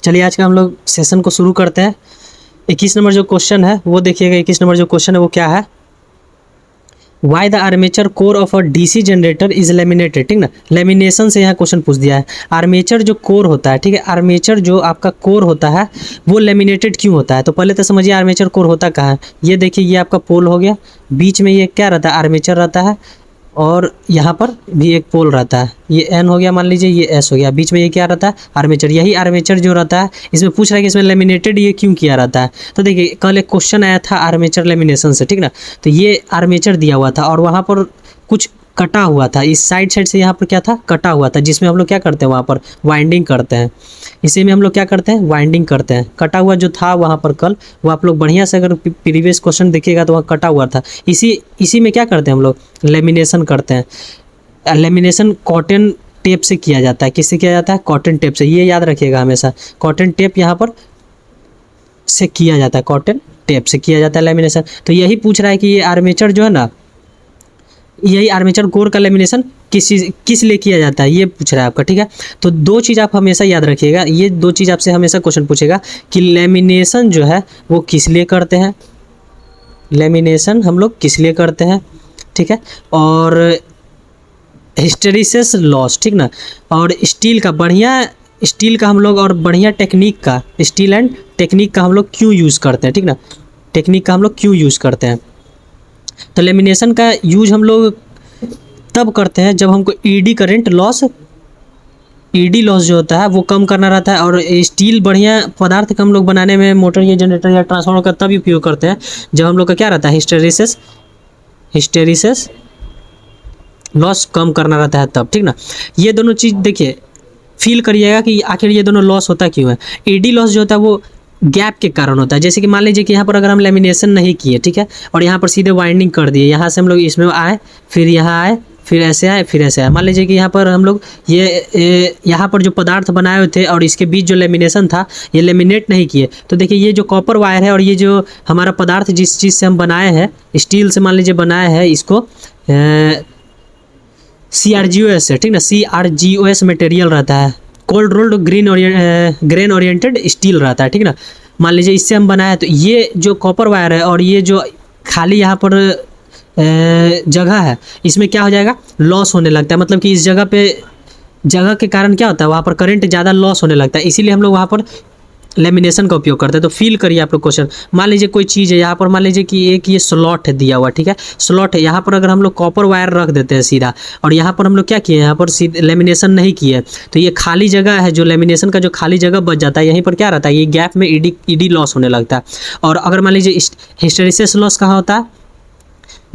चलिए आज का हम लोग सेशन को शुरू करते हैं। 21 नंबर जो क्वेश्चन है वो देखिएगा। 21 नंबर जो क्वेश्चन है वो क्या है, why the armature core of a DC generator is laminated. ठीक ना, लेमिनेशन से यहाँ क्वेश्चन पूछ दिया है। आर्मेचर जो कोर होता है, ठीक है, आर्मेचर जो आपका कोर होता है वो लेमिनेटेड क्यों होता है। तो पहले तो समझिए आर्मेचर कोर होता कहाँ है। ये देखिए, ये आपका पोल हो गया, बीच में ये क्या रहता है, आर्मेचर रहता है, और यहाँ पर भी एक पोल रहता है, ये एन हो गया मान लीजिए, ये एस हो गया, बीच में ये क्या रहता है, आर्मेचर। यही आर्मेचर जो रहता है, इसमें पूछ रहा है कि इसमें लेमिनेटेड ये क्यों किया रहता है। तो देखिए कल एक क्वेश्चन आया था आर्मेचर लेमिनेशन से, ठीक ना, तो ये आर्मेचर दिया हुआ था और वहाँ पर कुछ कटा हुआ था, इस साइड से यहाँ पर क्या था, कटा हुआ था, जिसमें हम लोग क्या करते हैं, वहाँ पर वाइंडिंग करते हैं। इसी में हम लोग क्या करते हैं, वाइंडिंग करते हैं। कटा हुआ जो था वहाँ पर कल, वो आप लोग बढ़िया से अगर प्रीवियस क्वेश्चन देखिएगा तो वहाँ कटा हुआ था। इसी में क्या करते हैं हम लोग, लेमिनेशन करते हैं। लेमिनेशन कॉटन टेप से किया जाता है। किससे किया जाता है, कॉटन टेप से। ये याद रखिएगा हमेशा, कॉटन टेप यहाँ पर से किया जाता है, कॉटन टेप से किया जाता है लेमिनेशन। तो यही पूछ रहा है कि ये आर्मेचर जो है ना, यही आर्मेचर कोर का लेमिनेशन किस लिए किया जाता है, ये पूछ रहा है आपका। ठीक है, तो दो चीज़ आप हमेशा याद रखिएगा, ये दो चीज़ आपसे हमेशा क्वेश्चन पूछेगा कि लेमिनेशन जो है वो किस लिए करते हैं, लेमिनेशन हम लोग किस लिए करते हैं, ठीक है, और हिस्टेरिसिस लॉस, ठीक ना, और स्टील का हम लोग और बढ़िया टेक्निक का, स्टील एंड टेक्निक का हम लोग क्यों यूज़ करते हैं, ठीक ना, टेक्निक का हम लोग क्यों यूज़ करते हैं। तो लेमिनेशन का यूज हम लोग तब करते हैं जब हमको eddy current loss, ED loss जो होता है वो कम करना रहता है। और स्टील बढ़िया पदार्थ का हम लोग बनाने में मोटर या जनरेटर या ट्रांसफार्मर का तब उपयोग करते हैं जब हम लोग का क्या रहता है, हिस्टेरिसिस लॉस कम करना रहता है तब, ठीक ना। ये दोनों चीज़ देखिए, फील करिएगा कि आखिर ये दोनों लॉस होता क्यों है। ईडी लॉस जो होता है वो गैप के कारण होता है। जैसे कि मान लीजिए कि यहाँ पर अगर हम लेमिनेशन नहीं किए, ठीक है, और यहाँ पर सीधे वाइंडिंग कर दिए, यहाँ से हम लोग इसमें आए, फिर यहाँ आए, फिर ऐसे आए, फिर ऐसे आए। मान लीजिए कि यहाँ पर हम लोग यहाँ पर जो पदार्थ बनाए हुए थे और इसके बीच जो लेमिनेशन था ये लेमिनेट नहीं किए, तो देखिए ये जो कॉपर वायर है और ये जो हमारा पदार्थ जिस चीज़ से हम बनाए हैं, स्टील से मान लीजिए बनाए हैं, इसको CRGOS से, ठीक ना, CRGOS मटेरियल रहता है, cold rolled grain oriented steel रहता है, ठीक ना। मान लीजिए इससे हम बनाया, तो ये जो कॉपर वायर है और ये जो खाली यहाँ पर जगह है, इसमें क्या हो जाएगा, लॉस होने लगता है। मतलब कि इस जगह के कारण क्या होता है, वहाँ पर करंट ज़्यादा लॉस होने लगता है, इसीलिए हम लोग वहाँ पर लेमिनेशन का उपयोग करते हैं। तो फील करिए आप लोग क्वेश्चन, मान लीजिए कोई चीज़ है यहाँ पर, मान लीजिए कि एक ये स्लॉट है दिया हुआ, ठीक है, स्लॉट है, यहाँ पर अगर हम लोग कॉपर वायर रख देते हैं सीधा, और यहाँ पर हम लोग क्या किए, यहाँ पर लेमिनेशन नहीं किए, तो ये खाली जगह है, जो लेमिनेशन का जो खाली जगह बच जाता है, यहीं पर क्या रहता है, ये गैप में ईडी लॉस होने लगता है। और अगर मान लीजिए हिस्टेरिसिस लॉस कहाँ होता है,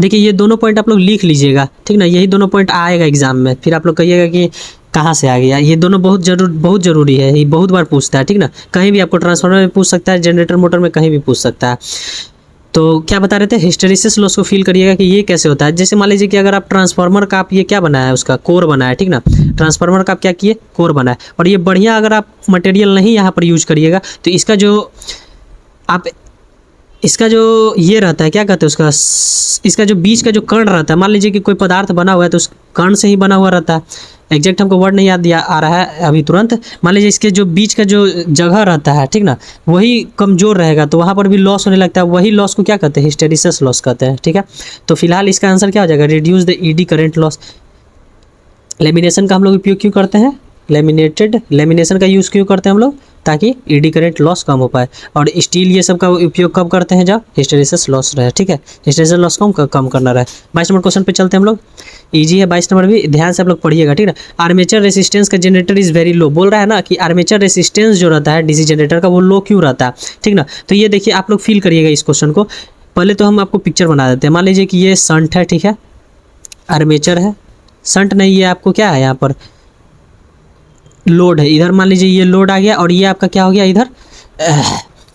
देखिए ये दोनों पॉइंट आप लोग लिख लीजिएगा, ठीक ना, यही दोनों पॉइंट आएगा एग्जाम में, फिर आप लोग कहिएगा कि कहाँ से आ गया। ये दोनों बहुत ज़रूरी है, ये बहुत बार पूछता है, ठीक ना, कहीं भी आपको ट्रांसफार्मर में पूछ सकता है, जनरेटर मोटर में कहीं भी पूछ सकता है। तो क्या बता रहे थे, हिस्टेरिसिस लॉस को फील करिएगा कि ये कैसे होता है। जैसे मान लीजिए कि अगर आप ट्रांसफार्मर का आप ये क्या बनाया है, उसका कोर बनाया है, ठीक ना, ट्रांसफार्मर का आप क्या किए, कोर बनाया, और ये बढ़िया अगर आप मटेरियल नहीं यहाँ पर यूज करिएगा तो इसका जो ये रहता है, क्या कहते हैं उसका, इसका जो बीच का जो कर्ण रहता है, मान लीजिए कि कोई पदार्थ बना हुआ है तो उस कर्ण से ही बना हुआ रहता है। एग्जैक्ट हमको वर्ड नहीं याद आ रहा है अभी तुरंत। मान लीजिए इसके जो बीच का जो जगह रहता है, ठीक ना, वही कमज़ोर रहेगा, तो वहाँ पर भी लॉस होने लगता है। वही लॉस को क्या कहते हैं, हिस्टेरिसिस लॉस कहते हैं, ठीक है। तो फिलहाल इसका आंसर क्या हो जाएगा, reduce the eddy current loss. Lamination का हम लोग उपयोग क्यों करते हैं, लेमिनेशन का यूज़ क्यों करते हैं हम लोग, ताकि ईडी करंट लॉस कम हो पाए। और स्टील ये सब का उपयोग कब करते हैं, जब हिस्टेरिसिस लॉस रहे, ठीक है, हिस्टेरिसिस लॉस कम करना रहे। 22 नंबर क्वेश्चन पे चलते हैं हम लोग, इजी है 22 नंबर भी, ध्यान से आप लोग पढ़िएगा, ठीक है। आर्मेचर रेसिस्टेंस का जनरेटर इज़ वेरी लो, बोल रहा है ना कि आर्मेचर रेसिस्टेंस जो रहता है डीसी जनरेटर का वो लो क्यों रहता है, ठीक ना। तो ये देखिए आप लोग फील करिएगा इस क्वेश्चन को। पहले तो हम आपको पिक्चर बना देते हैं। मान लीजिए कि ये शंट है, ठीक है, आर्मेचर है, शंट नहीं, ये आपको क्या है, यहाँ पर लोड है, इधर मान लीजिए ये लोड आ गया, और ये आपका क्या हो गया, इधर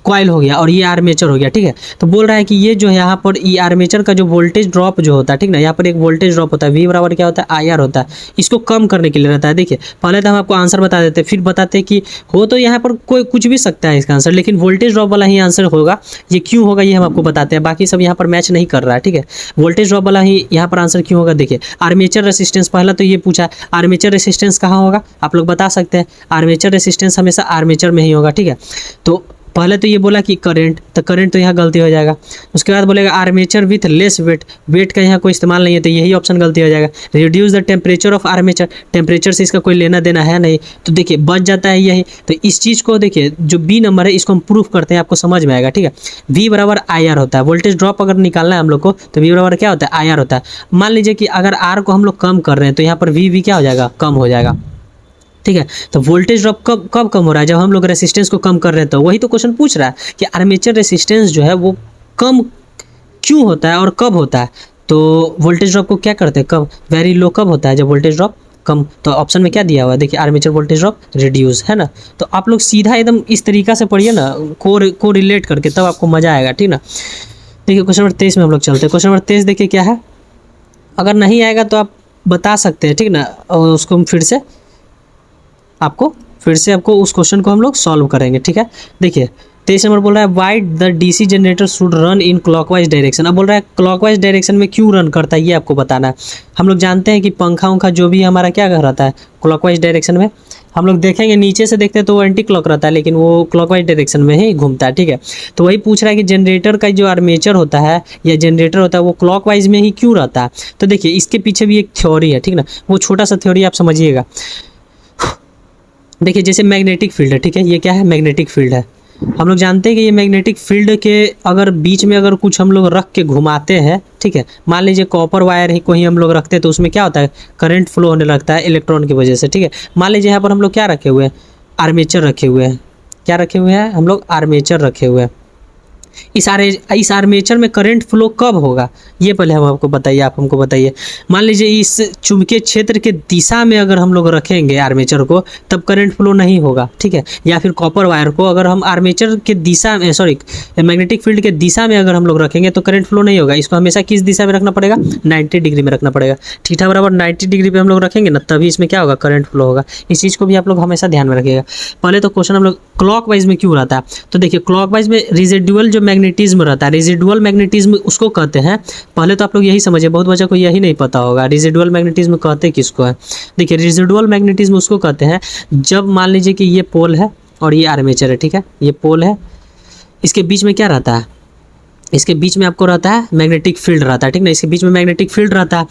कॉइल हो गया और ये आर्मेचर हो गया, ठीक है। तो बोल रहा है कि ये जो है यहाँ पर ये आर्मेचर का जो वोल्टेज ड्रॉप जो होता है, ठीक ना, यहाँ पर एक वोल्टेज ड्रॉप होता है, वी बराबर क्या होता है, आई आर होता है। इसको कम करने के लिए रहता है। देखिए पहले तो हम आपको आंसर बता देते हैं, फिर बताते हैं कि हो तो यहाँ पर कोई कुछ भी सकता है इसका आंसर, लेकिन वोल्टेज ड्रॉप वाला ही आंसर होगा। ये क्यों होगा ये हम आपको बताते हैं, बाकी सब यहाँ पर मैच नहीं कर रहा है, ठीक है। वोल्टेज ड्रॉप वाला ही यहाँ पर आंसर क्यों होगा, देखिए आर्मेचर रेसिस्टेंस, पहला तो ये पूछा आर्मेचर रेसिस्टेंस कहाँ होगा, आप लोग बता सकते हैं। आर्मेचर रेसिस्टेंस हमेशा आर्मेचर में ही होगा, ठीक है। तो पहले तो ये बोला कि करंट, तो करंट तो यहाँ गलती हो जाएगा। उसके बाद बोलेगा armature with less weight, weight का यहाँ कोई इस्तेमाल नहीं है, तो यही ऑप्शन गलती हो जाएगा। Reduce the temperature of armature, temperature से इसका कोई लेना देना है नहीं, तो देखिए बच जाता है यही। तो इस चीज़ को देखिए जो बी नंबर है इसको हम प्रूफ करते हैं, आपको समझ में आएगा, ठीक है। वी बराबर आई आर होता है, वोल्टेज ड्रॉप अगर निकालना है हम लोग को तो वी बराबर क्या होता है, आई आर होता है। मान लीजिए कि अगर आर को हम लोग कम कर रहे हैं तो यहाँ पर वी क्या हो जाएगा, कम हो जाएगा, ठीक है। तो वोल्टेज ड्रॉप कब कम हो रहा है, जब हम लोग रेसिस्टेंस को कम कर रहे हैं। तो वही तो क्वेश्चन पूछ रहा है कि आर्मेचर रेसिस्टेंस जो है वो कम क्यों होता है और कब होता है। तो वोल्टेज ड्रॉप को क्या करते हैं, कब वेरी लो कब होता है, जब वोल्टेज ड्रॉप कम। तो ऑप्शन में क्या दिया हुआ है, देखिए आर्मेचर वोल्टेज ड्रॉप रिड्यूस, है ना। तो आप लोग सीधा एकदम इस तरीका से पढ़िए ना, को रिलेट करके, तब आपको मजा आएगा, ठीक ना। देखिए क्वेश्चन नंबर 23 में हम लोग चलते हैं। क्वेश्चन नंबर 23 देखिए क्या है, अगर नहीं आएगा तो आप बता सकते हैं, ठीक ना। और उसको हम फिर से आपको उस क्वेश्चन को हम लोग सॉल्व करेंगे, ठीक है। देखिए 23 नंबर बोल रहा है why the DC generator should run in clockwise direction. अब बोल रहा है क्लॉकवाइज डायरेक्शन में क्यों रन करता है ये आपको बताना है। हम लोग जानते हैं कि पंखा उंखा जो भी हमारा क्या रहता है क्लॉकवाइज डायरेक्शन में, हम लोग देखेंगे नीचे से देखते हैं तो वो एंटी क्लॉक रहता है, लेकिन वो क्लॉकवाइज डायरेक्शन में ही घूमता है, ठीक है। तो वही पूछ रहा है कि जनरेटर का जो आर्मेचर होता है या जनरेटर होता है वो क्लॉकवाइज में ही क्यों रहता है। तो देखिए इसके पीछे भी एक थ्योरी है, ठीक ना, वो छोटा सा थ्योरी आप समझिएगा। देखिए जैसे मैग्नेटिक फील्ड है, ठीक है, ये क्या है, मैग्नेटिक फील्ड है। हम लोग जानते हैं कि ये मैग्नेटिक फील्ड के अगर बीच में अगर कुछ हम लोग रख के घुमाते हैं, ठीक है, मान लीजिए कॉपर वायर ही कोई हम लोग रखते हैं तो उसमें क्या होता है, करंट फ्लो होने लगता है इलेक्ट्रॉन की वजह से, ठीक है। मान लीजिए यहाँ पर हम लोग क्या रखे हुए हैं, आर्मेचर रखे हुए हैं, क्या रखे हुए हैं हम लोग, आर्मेचर रखे हुए हैं। इस आर्मेचर में करंट फ्लो कब होगा ये पहले हम आपको बताइए, आप हमको बताइए। मान लीजिए इस चुंबकीय क्षेत्र के दिशा में अगर हम लोग रखेंगे आर्मेचर को तब करंट फ्लो नहीं होगा, ठीक है। या फिर कॉपर वायर को अगर हम आर्मेचर के दिशा में मैग्नेटिक फील्ड के दिशा में अगर हम लोग रखेंगे तो करंट फ्लो नहीं होगा। इसको हमेशा किस दिशा में रखना पड़ेगा, 90 डिग्री में रखना पड़ेगा, ठीक है, बराबर 90 डिग्री पे हम लोग रखेंगे ना, तभी इसमें क्या होगा, करंट फ्लो होगा। इस चीज़ को भी आप लोग हमेशा ध्यान में रखिएगा। पहले तो क्वेश्चन हम लोग क्लॉकवाइज में क्यों रहता है, तो देखिए क्लॉकवाइज में रेजिडुअल जो मैग्नेटिज्म रहता है, रेजिडुअल मैग्नेटिज्म उसको कहते हैं। पहले तो आप लोग यही समझिए, बहुत बच्चों को यही नहीं पता होगा रेजिडुअल मैग्नेटिज्म कहते किसको है। देखिए रेजिडुअल मैग्नेटिज्म उसको कहते हैं जब मान लीजिए कि ये पोल है और ये आर्मेचर है, ठीक है, ये पोल है, इसके बीच में क्या रहता है, इसके बीच में आपको रहता है मैग्नेटिक फील्ड रहता है, ठीक ना, इसके बीच में मैग्नेटिक फील्ड रहता है।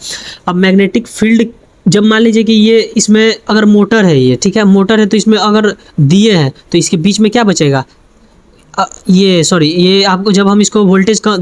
अब मैग्नेटिक फील्ड जब मान लीजिए कि ये इसमें अगर मोटर है, ये ठीक है मोटर है, तो इसमें अगर दिए हैं तो इसके बीच में क्या बचेगा, ये आपको जब हम इसको वोल्टेज का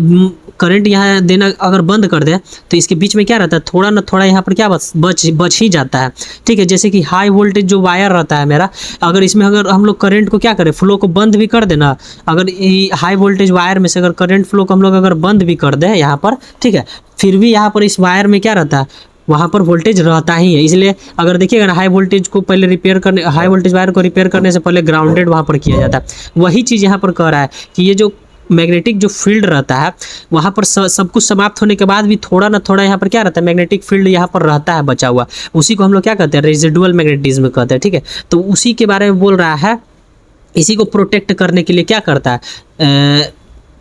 करंट यहाँ देना अगर बंद कर दें तो इसके बीच में क्या रहता है, थोड़ा ना थोड़ा यहाँ पर क्या बच ही जाता है, ठीक है। जैसे कि हाई वोल्टेज जो वायर रहता है मेरा, अगर इसमें अगर हम लोग करंट को क्या करें, फ्लो को बंद भी कर देना, अगर हाई वोल्टेज वायर में से अगर करंट फ्लो को हम लोग अगर बंद भी कर दें यहाँ पर, ठीक है, फिर भी यहाँ पर इस वायर में क्या रहता है, वहाँ पर वोल्टेज रहता ही है। इसलिए अगर देखिएगा ना हाई वोल्टेज को पहले हाई वोल्टेज वायर को रिपेयर करने से पहले ग्राउंडेड वहाँ पर किया जाता है। वही चीज़ यहाँ पर कह रहा है कि ये जो मैग्नेटिक जो फील्ड रहता है वहाँ पर सब कुछ समाप्त होने के बाद भी थोड़ा ना थोड़ा यहाँ पर क्या रहता है, मैग्नेटिक फील्ड यहाँ पर रहता है बचा हुआ, उसी को हम लोग क्या कहते हैं, रेजिडुअल मैग्नेटिज्म कहते हैं, ठीक है। तो उसी के बारे में बोल रहा है, इसी को प्रोटेक्ट करने के लिए क्या करता है,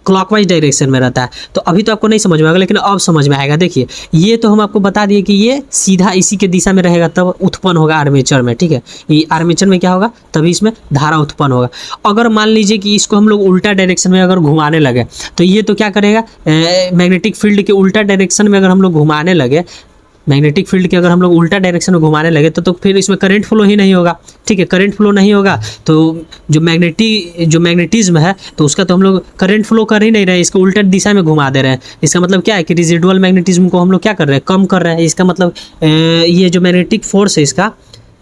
क्लॉकवाइज डायरेक्शन में रहता है। तो अभी तो आपको नहीं समझ में आएगा, लेकिन अब समझ में आएगा। देखिए ये तो हम आपको बता दिए कि ये सीधा इसी के दिशा में रहेगा तब उत्पन्न होगा आर्मेचर में, ठीक है। ये आर्मेचर में क्या होगा, तभी इसमें धारा उत्पन्न होगा। अगर मान लीजिए कि इसको हम लोग उल्टा डायरेक्शन में अगर घुमाने लगे तो ये तो क्या करेगा, मैग्नेटिक फील्ड के उल्टा डायरेक्शन में अगर हम लोग घुमाने लगे, मैग्नेटिक फील्ड के अगर हम लोग उल्टा डायरेक्शन में घुमाने लगे तो फिर इसमें करंट फ्लो ही नहीं होगा, ठीक है। करंट फ्लो नहीं होगा तो जो मैग्नेटिज्म है तो उसका तो हम लोग करंट फ्लो कर ही नहीं रहे हैं, इसको उल्टा दिशा में घुमा दे रहे हैं। इसका मतलब क्या है कि रेजिडुअल मैग्नेटिज्म को हम लोग क्या कर रहे हैं, कम कर रहे हैं। इसका मतलब ये जो मैग्नेटिक फोर्स है, इसका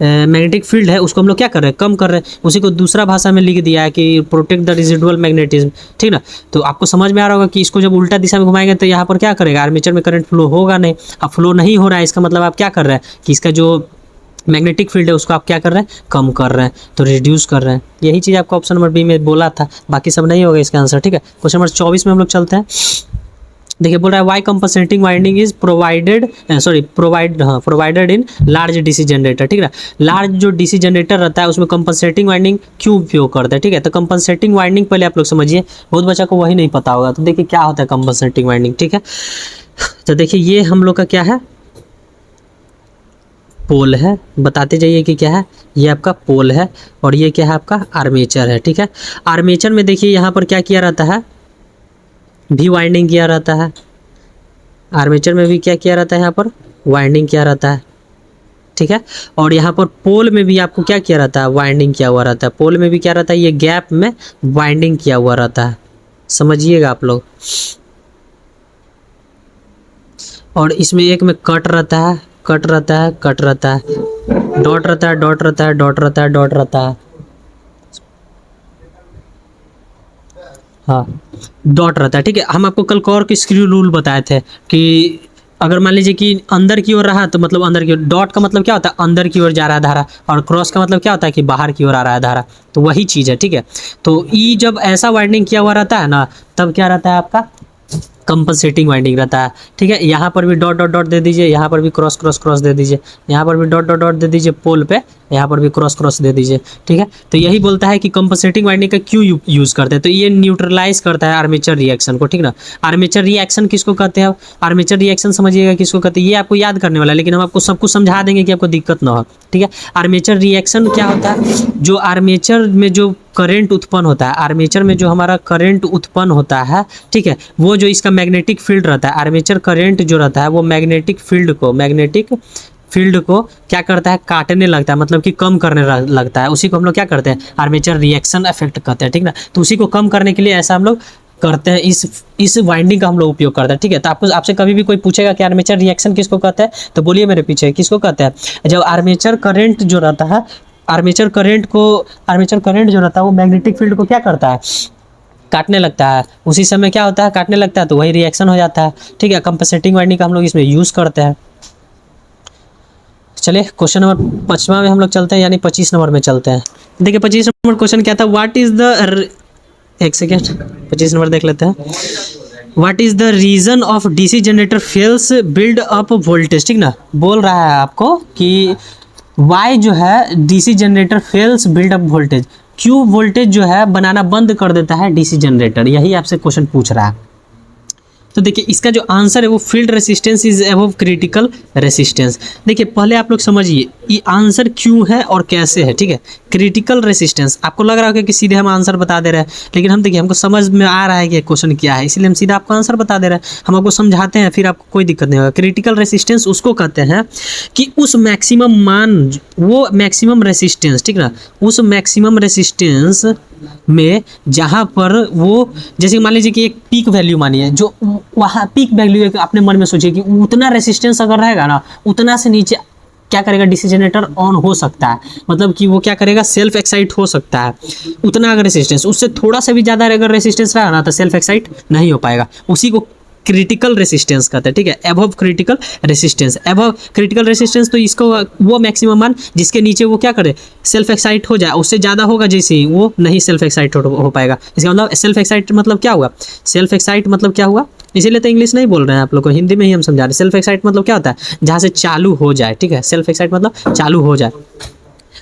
मैग्नेटिक फील्ड है, उसको हम लोग क्या कर रहे हैं, कम कर रहे हैं। उसी को दूसरा भाषा में लिख दिया है कि प्रोटेक्ट द रेजिडुअल मैग्नेटिज्म, ठीक ना। तो आपको समझ में आ रहा होगा कि इसको जब उल्टा दिशा में घुमाएंगे तो यहाँ पर क्या करेगा, आर्मेचर में करंट फ्लो होगा नहीं। अब फ्लो नहीं हो रहा है, इसका मतलब आप क्या कर रहे हैं कि इसका जो मैग्नेटिक फील्ड है उसको आप क्या कर रहे हैं, कम कर रहे हैं, तो रिड्यूस कर रहे हैं। यही चीज़ आपको ऑप्शन नंबर बी में बोला था, बाकी सब नहीं होगा इसका आंसर, ठीक है। क्वेश्चन नंबर 24 में हम लोग चलते हैं। देखिए बोल रहा है why compensating winding is provided in large DC generator, ठीक है। लार्ज जो डीसी जनरेटर रहता है उसमें कंपनसेटिंग वाइंडिंग क्यों उपयोग करते हैं, ठीक है। तो कंपनसेटिंग वाइंडिंग पहले आप लोग समझिए, बहुत बच्चा को वही नहीं पता होगा। तो देखिए क्या होता है कंपनसेटिंग वाइंडिंग, ठीक है। तो देखिए ये हम लोग का क्या है, पोल है, बताते जाइए कि क्या है, ये आपका पोल है और ये क्या है आपका आर्मेचर है, ठीक है। आर्मेचर में देखिए यहाँ पर क्या किया रहता है, भी वाइंडिंग किया रहता है। आर्मेचर में भी क्या किया रहता है, यहाँ पर वाइंडिंग किया रहता है, ठीक है। और यहाँ पर पोल में भी आपको क्या किया रहता है, वाइंडिंग किया हुआ रहता है। पोल में भी क्या रहता है, ये गैप में वाइंडिंग किया हुआ रहता है, समझिएगा आप लोग। और इसमें एक में कट रहता है, कट रहता है, कट रहता है, डॉट रहता है, डॉट रहता है, डॉट रहता है, डॉट रहता है, हाँ डॉट रहता है, ठीक है। हम आपको कल कॉर्क स्क्रू रूल बताए थे कि अगर मान लीजिए कि अंदर की ओर रहा तो मतलब अंदर की ओर, डॉट का मतलब क्या होता है, अंदर की ओर जा रहा है धारा, और क्रॉस का मतलब क्या होता है कि बाहर की ओर आ रहा है धारा, तो वही चीज़ है, ठीक है। तो ई जब ऐसा वाइंडिंग किया हुआ रहता है ना, तब क्या रहता है आपका कंपनसेटिंग वाइंडिंग रहता है, ठीक है। यहाँ पर भी डॉट डॉट डॉट दे दीजिए, यहाँ पर भी क्रॉस क्रॉस क्रॉस दे दीजिए, यहाँ पर भी डॉट डॉट डॉट दे दीजिए पोल पे, यहाँ पर भी क्रॉस क्रॉस दे दीजिए, ठीक है। तो यही बोलता है कि कंपनसेटिंग वाइंडिंग का क्यों यूज़ करते हैं, तो ये न्यूट्रलाइज करता है आर्मेचर रिएक्शन को, ठीक ना। आर्मेचर रिएक्शन किसको कहते हैं, आर्मेचर रिएक्शन समझिएगा किसको कहते हैं, ये आपको याद करने वाला है, लेकिन हम आपको सब कुछ समझा देंगे कि आपको दिक्कत ना हो, ठीक है। आर्मेचर रिएक्शन क्या होता है, जो आर्मेचर में जो करंट उत्पन्न होता है, आर्मेचर में जो हमारा करंट उत्पन्न होता है, ठीक है, वो जो इसका मैग्नेटिक फील्ड रहता है, आर्मेचर करंट जो रहता है वो मैग्नेटिक फील्ड को क्या करता है, काटने लगता है, मतलब कि कम करने लगता है। उसी को हम लोग क्या करते हैं, आर्मेचर रिएक्शन इफेक्ट कहते हैं, ठीक ना। तो उसी को कम करने के लिए ऐसा हम लोग करते हैं, इस वाइंडिंग का हम लोग उपयोग करते हैं, ठीक है। तो आपको आपसे कभी भी कोई पूछेगा कि आर्मेचर रिएक्शन किसको कहते हैं, तो बोलिए मेरे पीछे किसको कहते हैं। जब आर्मेचर करंट जो रहता है, आर्मेचर करंट जो रहता है वो मैग्नेटिक फील्ड को क्या करता है, काटने लगता है। उसी समय क्या होता है, काटने लगता है, तो वही रिएक्शन हो जाता है, ठीक है। कंपनसेटिंग वाइंडिंग का हम लोग इसमें यूज़ करते हैं। चलिए क्वेश्चन नंबर 5 में हम लोग चलते हैं, यानी 25 नंबर में चलते हैं। देखिए 25 नंबर क्वेश्चन क्या था, व्हाट इज द, एक सेकेंड 25 नंबर देख लेते हैं। What is the reason of DC generator fails build up voltage, ठीक ना। बोल रहा है आपको कि वाई जो है DC generator fails build up voltage, क्यों वोल्टेज जो है बनाना बंद कर देता है डीसी जनरेटर, यही आपसे क्वेश्चन पूछ रहा है। तो देखिए इसका जो आंसर है वो field resistance is above critical resistance. देखिए पहले आप लोग समझिए ये आंसर क्यों है और कैसे है, ठीक है। क्रिटिकल रेसिस्टेंस आपको लग रहा होगा कि सीधे हम आंसर बता दे रहे हैं, लेकिन हम देखिए हमको समझ में आ रहा है कि क्वेश्चन क्या है, इसलिए हम सीधा आपको आंसर बता दे रहे हैं। हम आपको समझाते हैं, फिर आपको कोई दिक्कत नहीं होगा। क्रिटिकल रेसिस्टेंस उसको कहते हैं कि उस मैक्सिमम मान, वो मैक्सिमम रेसिस्टेंस, ठीक ना, उस मैक्सिमम रेसिस्टेंस में जहाँ पर वो, जैसे मान लीजिए कि एक पीक वैल्यू मानिए, जो वहाँ पीक वैल्यू अपने मन में सोचिए कि उतना रेसिस्टेंस अगर रहेगा ना, उतना से नीचे क्या करेगा, डीसी जनरेटर ऑन हो सकता है, मतलब कि वो क्या करेगा, सेल्फ एक्साइट हो सकता है। उतना अगर रेसिस्टेंस, उससे थोड़ा सा भी ज़्यादा अगर रेसिस्टेंस रहा ना तो सेल्फ एक्साइट नहीं हो पाएगा। उसी को क्रिटिकल रेसिस्टेंस कहते हैं, ठीक है। Above critical resistance, above critical resistance तो इसको वो मैक्सिमम मान जिसके नीचे वो क्या करे, सेल्फ एक्साइट हो जाए। उससे ज़्यादा होगा जैसे ही वो नहीं सेल्फ एक्साइट हो पाएगा। इसका मतलब सेल्फ एक्साइट मतलब क्या हुआ, सेल्फ एक्साइट मतलब क्या हुआ, इसीलिए तो इंग्लिश नहीं बोल रहे हैं आप लोग को, हिंदी में ही हम समझा रहे हैं। सेल्फ एक्साइट मतलब क्या होता है, जहाँ से चालू हो जाए, ठीक है। सेल्फ एक्साइट मतलब चालू हो जाए,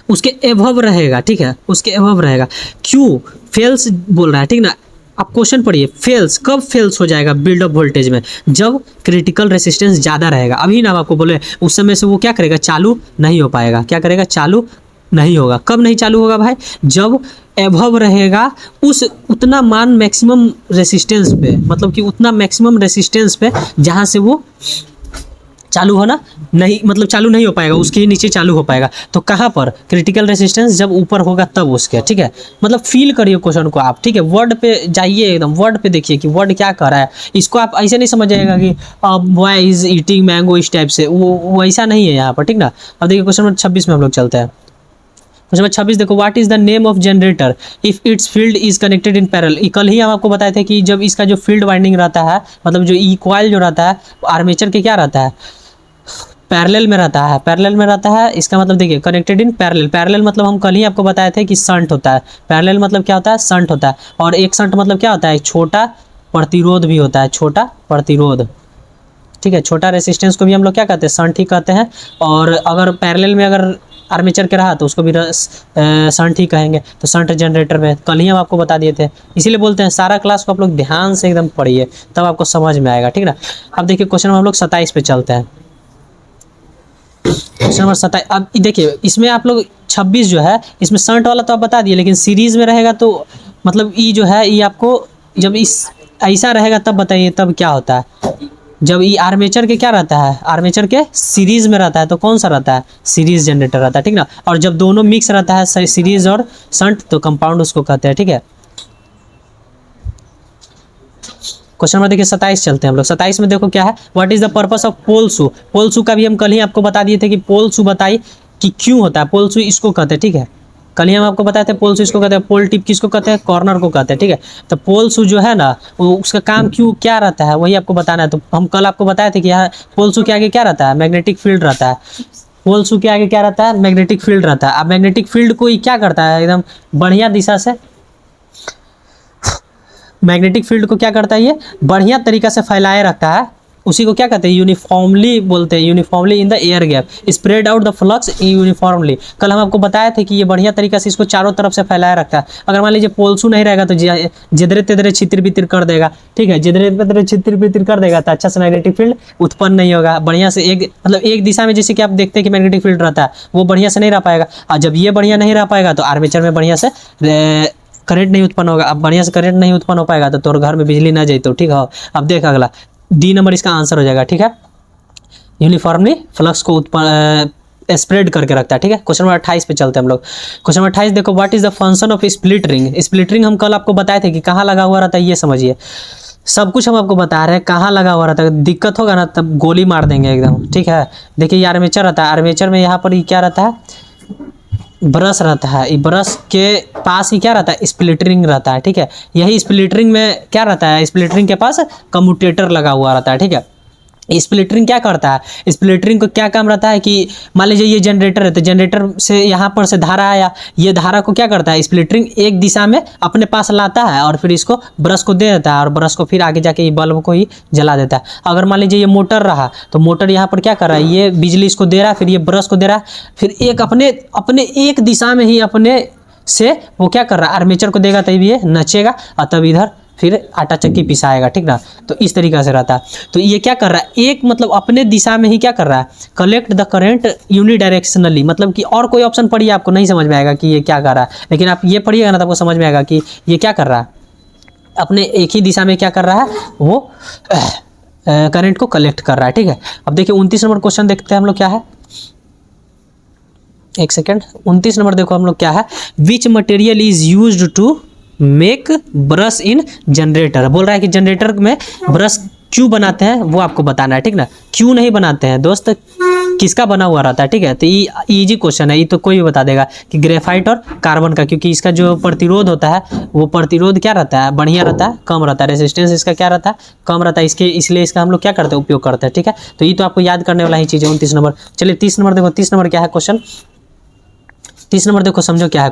उसके एबव रहेगा, ठीक है, उसके एबव रहेगा। क्यों फेल्स बोल रहा है, ठीक ना। आप क्वेश्चन पढ़िए, फेल्स कब फेल्स हो जाएगा बिल्डअप वोल्टेज में, जब क्रिटिकल रेसिस्टेंस ज़्यादा रहेगा। अभी ना आपको बोले उस समय से वो क्या करेगा, चालू नहीं हो पाएगा। क्या करेगा, चालू नहीं होगा। कब नहीं चालू होगा भाई, जब एबव रहेगा उस उतना मान मैक्सिमम रेसिस्टेंस पे, मतलब कि उतना मैक्सिमम रेसिस्टेंस पे जहाँ से वो चालू होना नहीं, मतलब चालू नहीं हो पाएगा, उसके ही नीचे चालू हो पाएगा। तो कहाँ पर, क्रिटिकल रेसिस्टेंस जब ऊपर होगा तब उसके, ठीक है। मतलब फील करिए क्वेश्चन को आप, ठीक है। वर्ड पे जाइए, एकदम वर्ड पे देखिए कि वर्ड क्या कर रहा है। इसको आप ऐसे नहीं समझ जाएगा कि बॉय इज ईटिंग मैंगो इस टाइप से, वो ऐसा नहीं है यहाँ पर, ठीक ना। अब देखिए क्वेश्चन नंबर 26 में हम लोग चलते हैं। क्वेश्चन नंबर 26 देखो, what is the name of generator if it's field is connected in parallel. कल ही हम आपको बताए थे कि जब इसका जो फील्ड वाइंडिंग रहता है, मतलब जो ई कॉइल जो रहता है आर्मेचर के क्या रहता है, पैरेलल में रहता है, पैरेलल में रहता है, इसका मतलब देखिए कनेक्टेड इन पैरेलल। पैरेलल मतलब हम कल ही आपको बताए थे कि शंट होता है। पैरेलल मतलब क्या होता है, शंट होता है। और एक शंट मतलब क्या होता है, छोटा प्रतिरोध भी होता है, छोटा प्रतिरोध, ठीक है। छोटा रेसिस्टेंस को भी हम लोग क्या कहते हैं, शंट ही कहते हैं। और अगर पैरेलल में अगर आर्मेचर के रहा तो उसको भी शंट ही कहेंगे। तो शंट जनरेटर में कल ही हम आपको बता दिए थे, इसीलिए बोलते हैं सारा क्लास को आप लोग ध्यान से एकदम पढ़िए, तब आपको समझ में आएगा, ठीक ना। अब देखिए क्वेश्चन हम लोग 27 पे चलते हैं। क्वेश्चन नंबर 27, अब देखिए इसमें आप लोग 26 जो है, इसमें शंट वाला तो आप बता दिए, लेकिन सीरीज में रहेगा तो मतलब ई जो है, ये आपको जब इस ऐसा रहेगा तब बताइए तब क्या होता है। जब ये आर्मेचर के क्या रहता है, आर्मेचर के सीरीज में रहता है तो कौन सा रहता है, सीरीज जनरेटर रहता है, ठीक ना। और जब दोनों मिक्स रहता है सीरीज और शंट तो कंपाउंड उसको कहते हैं, ठीक है। क्वेश्चन नंबर देखिए 27 चलते हैं हम लोग। 27 में देखो क्या है, what is the purpose of pole shoe. Pole shoe का भी हम कल ही आपको बता दिए थे कि पोल शू बताई कि क्यों होता है, पोल शू इसको कहते हैं, ठीक है। कल ही हम आपको बताए थे पोल शू इसको कहते हैं, पोल टिप किसको कहते हैं, कॉर्नर को कहते हैं, ठीक है। तो पोल शू जो है ना, वो उसका काम क्यों क्या रहता है वही आपको बताना है। तो हम कल आपको बताए थे कि यहाँ पोल शू के आगे क्या रहता है, मैग्नेटिक फील्ड रहता है। पोल शू के आगे क्या रहता है, मैग्नेटिक फील्ड रहता है। अब मैग्नेटिक फील्ड को ये क्या करता है, एकदम बढ़िया दिशा से, मैग्नेटिक फील्ड को क्या करता है, ये बढ़िया तरीका से फैलाए रखता है। उसी को क्या कहते हैं, यूनिफॉर्मली बोलते हैं, uniformly in the air gap spread out the flux uniformly. कल हम आपको बताए थे कि ये बढ़िया तरीका से इसको चारों तरफ से फैलाए रखता है। अगर मान लीजिए पोलसू नहीं रहेगा तो जिधरे तिधरे छितिर बितिर कर देगा, ठीक है, जिधरे तिधरे छितिर बितिर कर देगा तो अच्छा से मैग्नेटिक फील्ड उत्पन्न नहीं होगा बढ़िया से। एक मतलब एक दिशा में जैसे कि आप देखते हैं कि मैग्नेटिक फील्ड रहता है, वो बढ़िया से नहीं रह पाएगा। और जब ये बढ़िया नहीं रह पाएगा तो आर्मेचर में बढ़िया से करंट नहीं उत्पन्न होगा। अब बढ़िया से करंट नहीं उत्पन्न हो पाएगा तो तोर घर में बिजली ना जाए तो, ठीक है। अब देख अगला डी नंबर इसका आंसर हो जाएगा, ठीक है। यूनिफॉर्मली फ्लक्स को उत्पन्न स्प्रेड करके रखता है, ठीक है। क्वेश्चन नंबर 28 पे चलते हैं हम लोग। क्वेश्चन नंबर 28 देखो, what is the function of split ring. Split ring हम कल आपको बताए थे कि कहाँ लगा हुआ रहता है, ये समझिए। सब कुछ हम आपको बता रहे हैं, कहाँ लगा हुआ रहता है। दिक्कत होगा ना तब गोली मार देंगे एकदम, ठीक है। देखिए ये आर्मेचर रहता है, आर्मेचर में यहाँ पर ये क्या रहता है, ब्रश रहता है। ब्रश के पास ही क्या रहता है, स्प्लिटरिंग रहता है, ठीक है। यही स्प्लिटरिंग में क्या रहता है, स्प्लिटरिंग के पास कम्यूटेटर लगा हुआ रहता है, ठीक है। स्प्लिटरिंग क्या करता है, स्प्लिटरिंग को क्या काम रहता है कि मान लीजिए ये जनरेटर है तो जनरेटर से यहाँ पर से धारा आया, ये धारा को क्या करता है, स्प्लिटरिंग एक दिशा में अपने पास लाता है और फिर इसको ब्रश को दे देता है और ब्रश को फिर आगे जाके ये बल्ब को ही जला देता है। अगर मान लीजिए ये मोटर रहा तो मोटर यहाँ पर क्या कर रहा है, ये बिजली इसको दे रहा है, फिर ये ब्रश को दे रहा है, फिर एक अपने एक दिशा में ही अपने से वो क्या कर रहा है, आर्मेचर को देगा तभी ये नचेगा और तब इधर फिर आटा चक्की पिसाएगा, ठीक ना। तो इस तरीक़ा से रहता है। तो ये क्या कर रहा है, एक मतलब अपने दिशा में ही क्या कर रहा है, कलेक्ट द करंट यूनिडायरेक्शनली। मतलब कि और कोई ऑप्शन पढ़िए आपको नहीं समझ में आएगा कि ये क्या कर रहा है, लेकिन आप ये पढ़िएगा ना तो आपको समझ में आएगा कि ये क्या कर रहा है, अपने एक ही दिशा में क्या कर रहा है, वो करंट को कलेक्ट कर रहा है, ठीक है। अब देखिए 29 नंबर क्वेश्चन देखते हैं हम लोग क्या है, एक सेकेंड। 29 नंबर देखो हम लोग क्या है, which material is used to make brush in generator. बोल रहा है कि जनरेटर में ब्रश क्यों बनाते हैं वो आपको बताना है, ठीक ना। क्यों नहीं बनाते हैं दोस्त, किसका बना हुआ रहता है, ठीक है। तो ये इजी क्वेश्चन है, ये तो कोई भी बता देगा कि ग्रेफाइट और कार्बन का, क्योंकि इसका जो प्रतिरोध होता है वो प्रतिरोध क्या रहता है, बढ़िया रहता है, कम रहता है। रेसिस्टेंस इसका क्या रहता है, कम रहता है, इसके इसलिए इसका हम लोग क्या करते हैं, उपयोग करते हैं, ठीक है। तो ये तो आपको याद करने वाला ही चीज़ है। 29 नंबर। चलिए 30 नंबर देखो, 30 नंबर क्या है क्वेश्चन, 30 नंबर देखो समझो क्या है।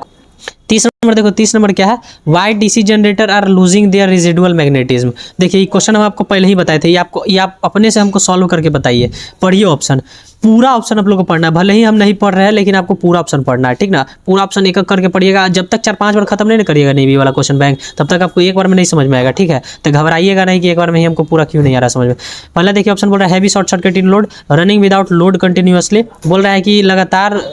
30 नंबर देखो, 30 नंबर क्या है, why DC generator are losing their residual magnetism. देखिए ये क्वेश्चन हम आपको पहले ही बताए थे, ये आप अपने से हमको सॉल्व करके बताइए। पढ़िए ऑप्शन, पूरा ऑप्शन आप लोग को पढ़ना है, भले ही हम नहीं पढ़ रहे हैं लेकिन आपको पूरा ऑप्शन पढ़ना है, ठीक ना। पूरा ऑप्शन एक एक करके पढ़िएगा, जब तक 4-5 बार खत्म नहीं करिएगा नेवी वाला क्वेश्चन बैंक, तब तक आपको एक बार में नहीं समझ में आएगा, ठीक है। तो घबराइएगा नहीं कि एक बार में ही हमको पूरा क्यों नहीं आ रहा समझ में। पहला देखिए ऑप्शन बोल रहा है heavy short circuit in load, running without load continuously. बोल रहा है कि लगातार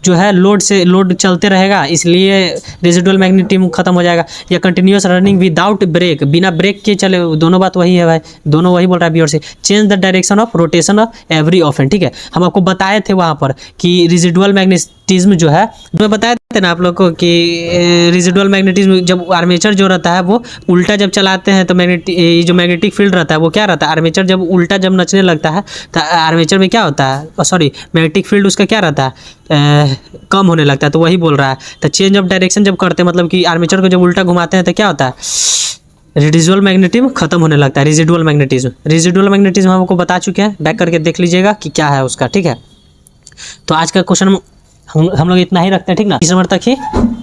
जो है लोड चलते रहेगा इसलिए रेजिडुअल मैग्नेटिज्म खत्म हो जाएगा, या कंटिन्यूअस रनिंग विदाउट ब्रेक, बिना ब्रेक के चले, दोनों बात वही है भाई, दोनों वही बोल रहा है बी और C. Change the direction of rotation of every often, ठीक है। हम आपको बताए थे वहाँ पर कि रेजिडुअल मैग्नेटिज्म जो है, मैं बताया थे ना आप लोग को कि रेजिडुअल मैग्नेटिज्म जब आर्मेचर जो रहता है वो उल्टा जब चलाते हैं तो जो मैग्नेटिक फील्ड रहता है वो क्या रहता है, आर्मेचर जब उल्टा जब नचने लगता है तो आर्मेचर में क्या होता है, सॉरी मैग्नेटिक फील्ड उसका क्या रहता है, कम होने लगता है। तो वही बोल रहा है। तो चेंज ऑफ डायरेक्शन जब करते हैं, मतलब कि आर्मेचर को जब उल्टा घुमाते हैं तो क्या होता है, रेडिजुअल मैग्नेटिज्म खत्म होने लगता है, रेजिडुअल मैग्नेटिज्म। रेजिडुअल मैग्नेटिज्म हम आपको बता चुके हैं, बैक करके देख लीजिएगा कि क्या है उसका, ठीक है। तो आज का क्वेश्चन हम लोग इतना ही रखते हैं, ठीक ना, 30 नंबर तक ही।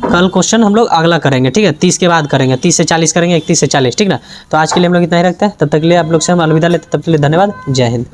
कल क्वेश्चन हम लोग अगला करेंगे, ठीक है, 30 के बाद करेंगे, 30 से 40 करेंगे, 31 से 40, ठीक ना। तो आज के लिए हम लोग इतना ही रखते हैं, तब तक के लिए आप लोग से हम अलविदा लेते हैं, तब तक के लिए धन्यवाद, जय हिंद।